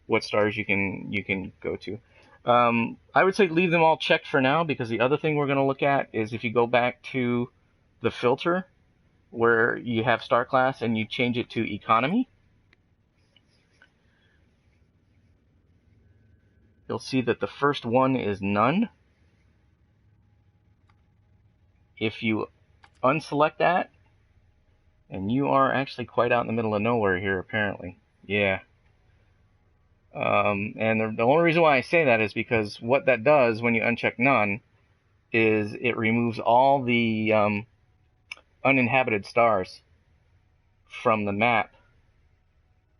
what stars you can go to. I would say leave them all checked for now, because the other thing we're going to look at is if you go back to the filter where you have star class and you change it to economy, you'll see that the first one is none. If you unselect that, and you are actually quite out in the middle of nowhere here, apparently. Yeah. And the only reason why I say that is because what that does when you uncheck none is it removes all the uninhabited stars from the map.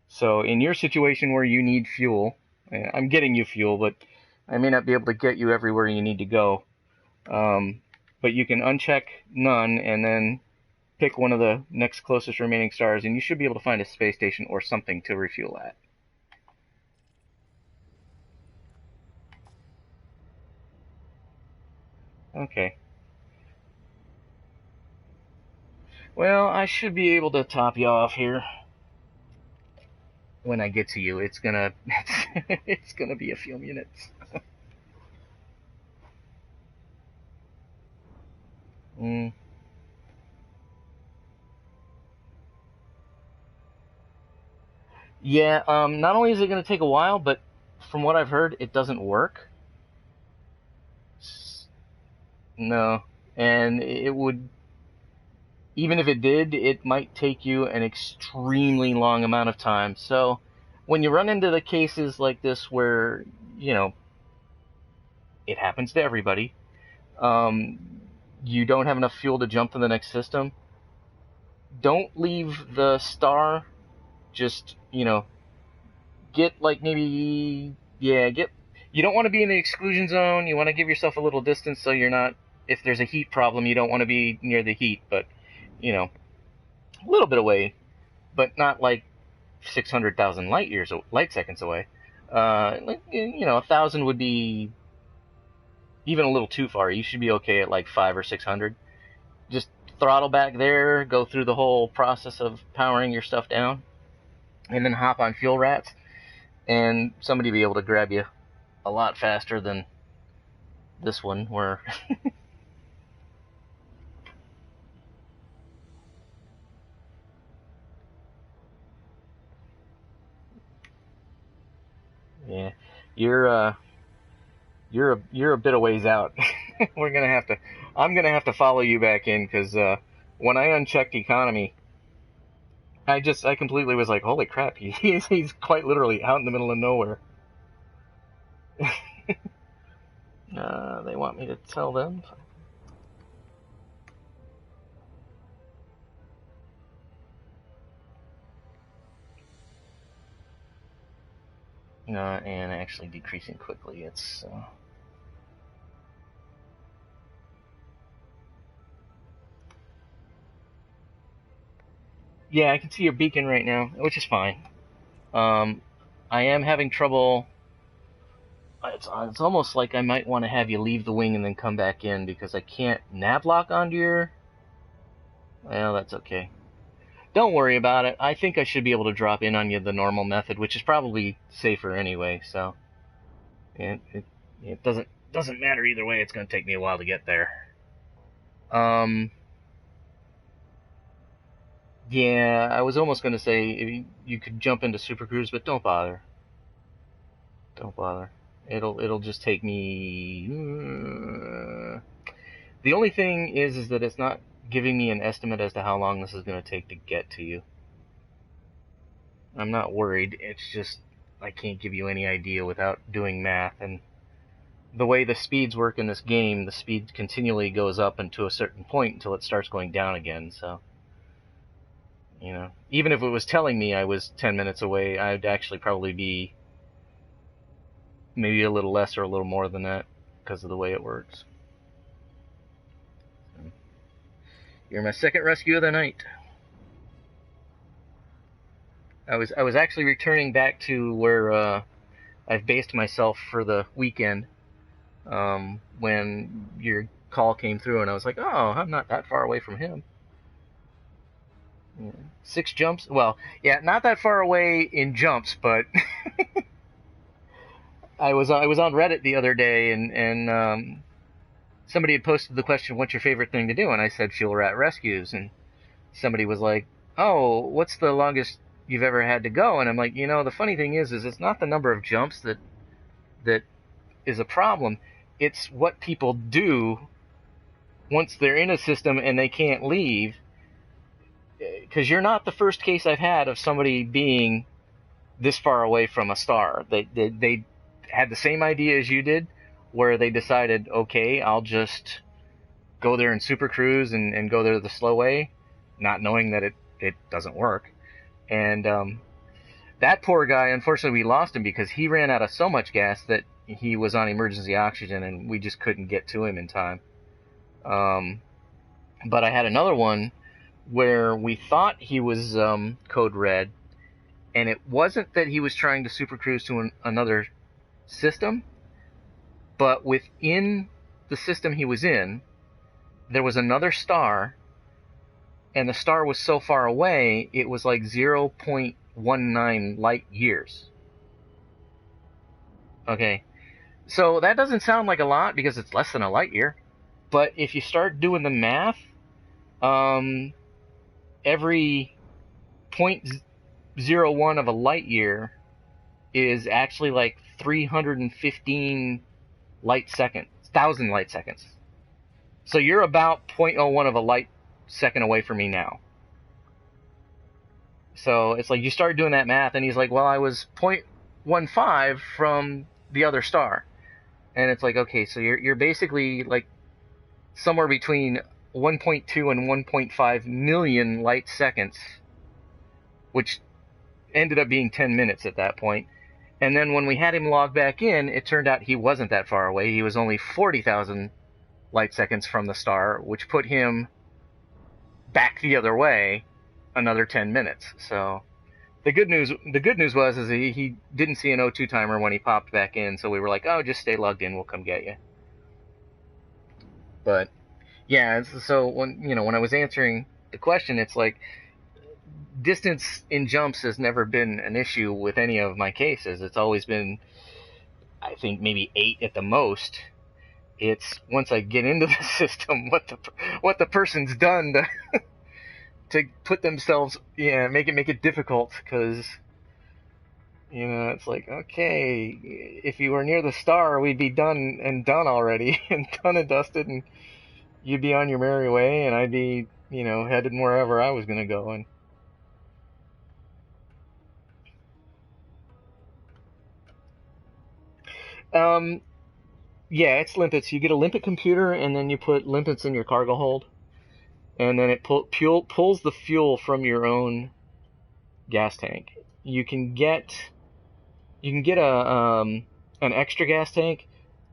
So in your situation where you need fuel, I'm getting you fuel, but I may not be able to get you everywhere you need to go. But you can uncheck none and then pick one of the next closest remaining stars, and you should be able to find a space station or something to refuel at. Okay. Well, I should be able to top you off here when I get to you. It's gonna it's gonna be a few minutes. Mm. Yeah. Not only is it gonna take a while, but from what I've heard, it doesn't work. No, and it would, even if it did, it might take you an extremely long amount of time. So when you run into the cases like this where, you know, it happens to everybody, um, you don't have enough fuel to jump to the next system, don't leave the star. Just, you know, get like maybe, yeah, get, you don't want to be in the exclusion zone. You want to give yourself a little distance so you're not, if there's a heat problem, you don't want to be near the heat, but, you know, a little bit away, but not like 600,000 light seconds away. Like, you know, 1,000 would be even a little too far. You should be okay at like 5 or 600. Just throttle back there, go through the whole process of powering your stuff down, and then hop on fuel rats, and somebody will be able to grab you a lot faster than this one, where yeah, you're you're a bit of ways out. We're gonna have to, I'm gonna have to follow you back in, because when I unchecked economy, I completely was like, holy crap, he's quite literally out in the middle of nowhere. They want me to tell them. And actually decreasing quickly. It's yeah, I can see your beacon right now, which is fine. Um, I am having trouble. It's almost like I might want to have you leave the wing and then come back in, because I can't nav lock onto your. Well, that's okay. Don't worry about it. I think I should be able to drop in on you the normal method, which is probably safer anyway. So it doesn't matter either way. It's going to take me a while to get there. Um, yeah, I was almost going to say you could jump into Super Cruise, but don't bother. Don't bother. It'll just take me. The only thing is that it's not giving me an estimate as to how long this is going to take to get to you. I'm not worried. It's just I can't give you any idea without doing math. And the way the speeds work in this game, the speed continually goes up until a certain point until it starts going down again. So, you know, even if it was telling me I was 10 minutes away, I'd actually probably be maybe a little less or a little more than that because of the way it works. You're my second rescue of the night. I was actually returning back to where I've based myself for the weekend when your call came through, and I was like, oh, I'm not that far away from him. Yeah. 6 jumps. Well, yeah, not that far away in jumps, but I was on Reddit the other day, and somebody had posted the question, "What's your favorite thing to do?" And I said, "Fuel rat rescues." And somebody was like, "Oh, what's the longest you've ever had to go?" And I'm like, the funny thing is it's not the number of jumps that is a problem. It's what people do once they're in a system and they can't leave. Because you're not the first case I've had of somebody being this far away from a star. They had the same idea as you did, where they decided, okay, I'll just go there in super cruise and go there the slow way, not knowing that it doesn't work. And that poor guy, unfortunately, we lost him because he ran out of so much gas that he was on emergency oxygen, and we just couldn't get to him in time. Um, but I had another one where we thought he was code red, and it wasn't that he was trying to super cruise to another system, but within the system he was in, there was another star, and the star was so far away, it was like 0.19 light years. Okay, so that doesn't sound like a lot because it's less than a light year, but if you start doing the math, um, every 0.01 of a light year is actually like 315 light seconds, 1,000 light seconds. So you're about 0.01 of a light second away from me now. So it's like you start doing that math, and he's like, well, I was 0.15 from the other star. And it's like, okay, so you're basically like somewhere between 1.2 and 1.5 million light seconds, which ended up being 10 minutes at that point. And then when we had him log back in, it turned out he wasn't that far away. He was only 40,000 light seconds from the star, which put him back the other way another 10 minutes. So the good news was is he didn't see an O2 timer when he popped back in, so we were like, oh, just stay logged in, we'll come get you. But yeah, so when I was answering the question, it's like distance in jumps has never been an issue with any of my cases. It's always been, I think, maybe 8 at the most. It's once I get into the system, what the person's done to put themselves, make it difficult, because it's like, okay, if you were near the star, we'd be done already, and done and dusted, and you'd be on your merry way, and I'd be, headed wherever I was gonna go. And um, yeah, it's limpets. You get a limpet computer, and then you put limpets in your cargo hold, and then it pulls the fuel from your own gas tank. You can get a an extra gas tank,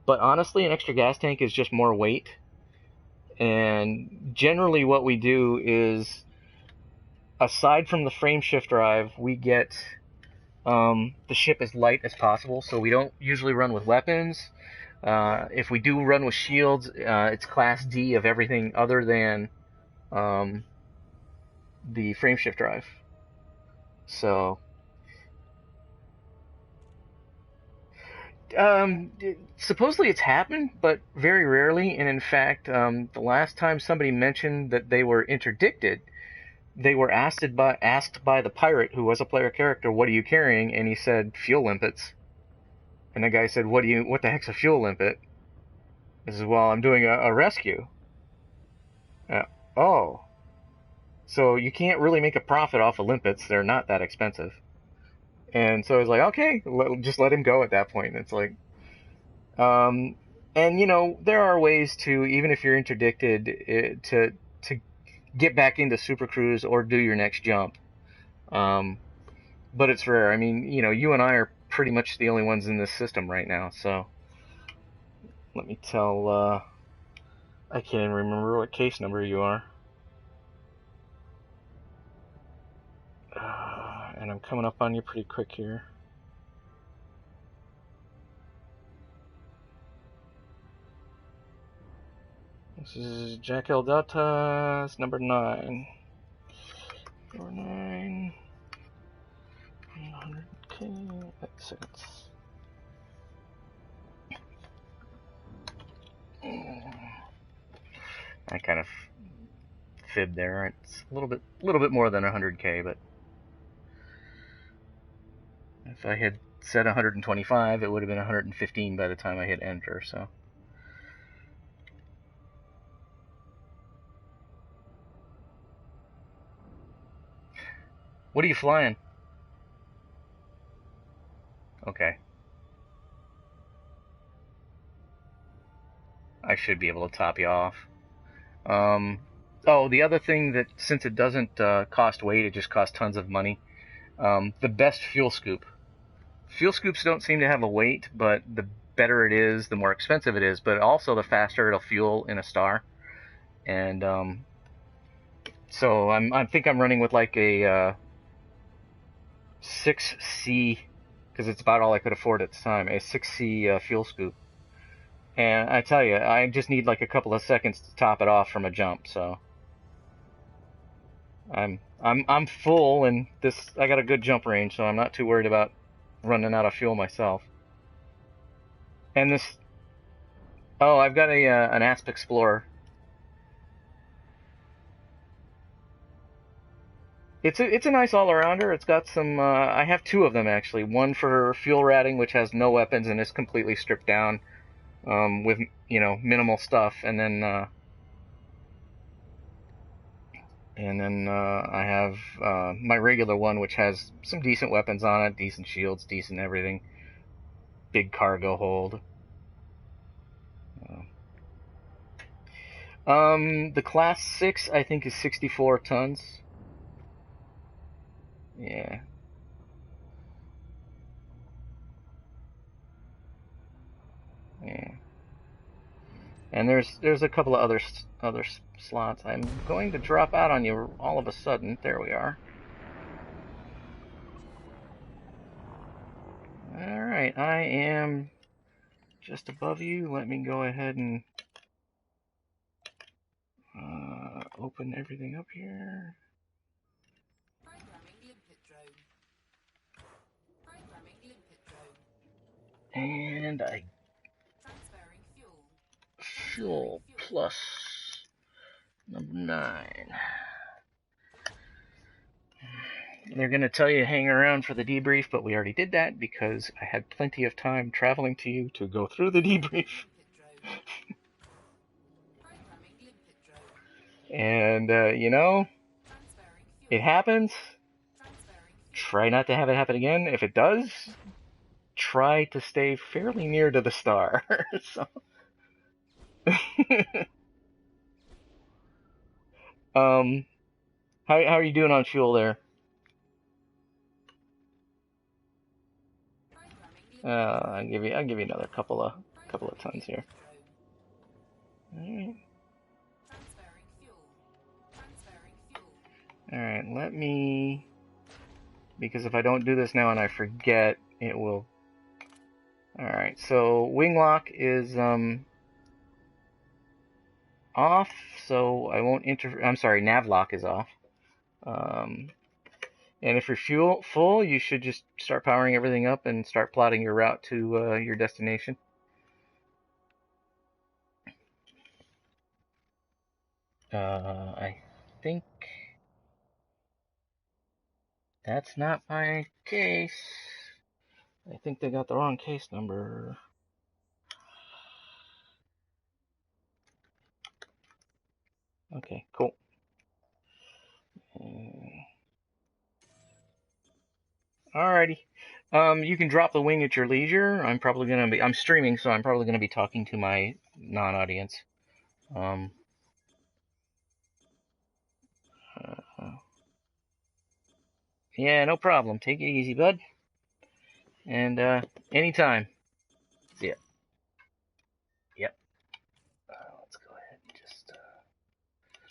but honestly, an extra gas tank is just more weight. And generally, what we do is, aside from the frame shift drive, we get the ship as light as possible. So we don't usually run with weapons. If we do run with shields, it's class D of everything other than um, the frame shift drive. So supposedly it's happened, but very rarely. And in fact, the last time somebody mentioned that they were interdicted, they were asked by the pirate, who was a player character, "What are you carrying?" And he said, "Fuel limpets." And the guy said, "What the heck's a fuel limpet?" He says, "Well, I'm doing a rescue." Uh, oh, so you can't really make a profit off of limpets. They're not that expensive. And so I was like, okay, just let him go at that point. It's like, um, and there are ways to, even if you're interdicted, to get back into Super Cruise or do your next jump. Um, but it's rare. I mean, you and I are pretty much the only ones in this system right now. So let me tell. I can't even remember what case number you are. And I'm coming up on you pretty quick here. This is Jackel-Delta. It's number 9. Number 9. 100K seconds. I kind of fibbed there. It's a little bit more than 100K, but if I had said 125, it would have been 115 by the time I hit enter. So. What are you flying? Okay. I should be able to top you off. Oh, the other thing that, since it doesn't cost weight, it just costs tons of money. The best fuel scoop. Fuel scoops don't seem to have a weight, but the better it is, the more expensive it is, but also the faster it'll fuel in a star. And so I think I'm running with like a 6C, because it's about all I could afford at the time, a 6C fuel scoop. And I tell you, I just need like a couple of seconds to top it off from a jump. So I'm full, and this I got a good jump range, so I'm not too worried about running out of fuel myself. And this, oh, I've got a an Asp Explorer. It's a nice all-arounder. It's got some. I have two of them actually. One for fuel ratting, which has no weapons and is completely stripped down, with minimal stuff, and then I have my regular one, which has some decent weapons on it, decent shields, decent everything, big cargo hold. The Class 6, I think, is 64 tons. Yeah. Yeah. And there's a couple of other slots. I'm going to drop out on you all of a sudden. There we are. All right, I am just above you. Let me go ahead and open everything up here. And I fuel plus number 9. They're going to tell you to hang around for the debrief, but we already did that because I had plenty of time traveling to you to go through the debrief. And, it happens. Try not to have it happen again. If it does, try to stay fairly near to the star. So. How are you doing on fuel there? I'll give you another couple of tons here. All right, let me, because if I don't do this now and I forget, it will. All right, so wing lock is off, so I won't I'm sorry, nav lock is off. And if you're full, you should just start powering everything up and start plotting your route to your destination. I think that's not my case. I think they got the wrong case number. Okay, cool. Alrighty. You can drop the wing at your leisure. I'm streaming, so I'm probably gonna be talking to my non-audience. Yeah, no problem. Take it easy, bud. And anytime.